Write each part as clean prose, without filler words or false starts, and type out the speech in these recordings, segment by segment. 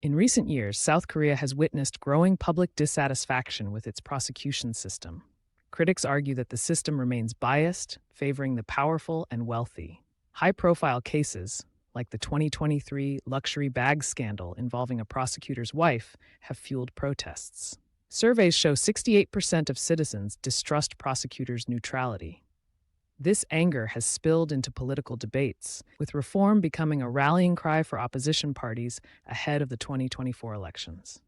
In recent years, South Korea has witnessed growing public dissatisfaction with its prosecution system. Critics argue that the system remains biased, favoring the powerful and wealthy. High-profile cases, like the 2023 luxury bag scandal involving a prosecutor's wife, have fueled protests. Surveys show 68% of citizens distrust prosecutors' neutrality. This anger has spilled into political debates, with reform becoming a rallying cry for opposition parties ahead of the 2024 elections.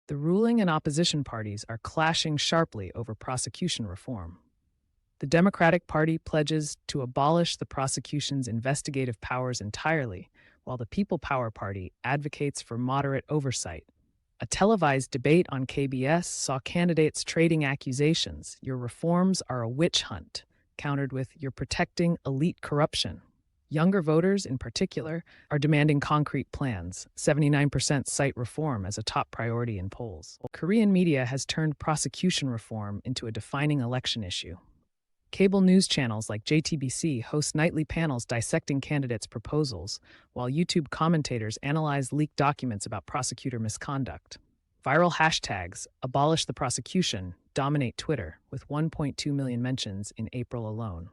The ruling and opposition parties are clashing sharply over prosecution reform. The Democratic Party pledges to abolish the prosecution's investigative powers entirely, while the People Power Party advocates for moderate oversight. A televised debate on KBS saw candidates trading accusations, "Your reforms are a witch hunt," countered with, "You're protecting elite corruption." Younger voters, in particular, are demanding concrete plans. 79% cite reform as a top priority in polls. Korean media has turned prosecution reform into a defining election issue. Cable news channels like JTBC host nightly panels dissecting candidates' proposals, while YouTube commentators analyze leaked documents about prosecutor misconduct. Viral hashtags, "Abolish the prosecution," dominate Twitter, with 1.2 million mentions in April alone.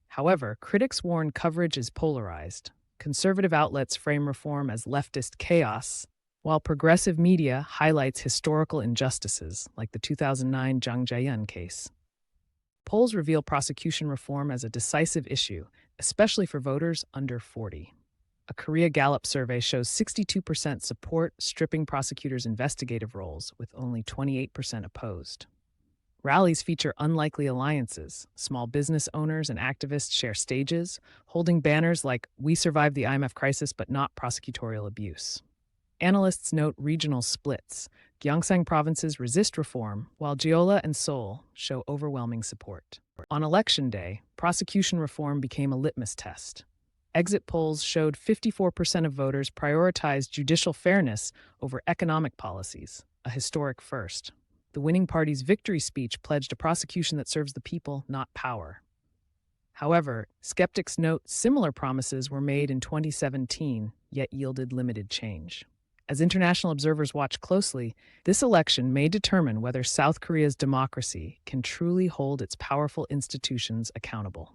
However, critics warn coverage is polarized. Conservative outlets frame reform as leftist chaos, while progressive media highlights historical injustices, like the 2009 Jang Jae-yun case. Polls reveal prosecution reform as a decisive issue, especially for voters under 40. A Korea Gallup survey shows 62% support stripping prosecutors' investigative roles, with only 28% opposed. Rallies feature unlikely alliances. Small business owners and activists share stages, holding banners like "We survived the IMF crisis but not prosecutorial abuse." Analysts note regional splits. Gyeongsang provinces resist reform, while Jeolla and Seoul show overwhelming support. On election day, prosecution reform became a litmus test. Exit polls showed 54% of voters prioritized judicial fairness over economic policies, a historic first. The winning party's victory speech pledged a prosecution that serves the people, not power. However, skeptics note similar promises were made in 2017, yet yielded limited change. As international observers watch closely, this election may determine whether South Korea's democracy can truly hold its powerful institutions accountable.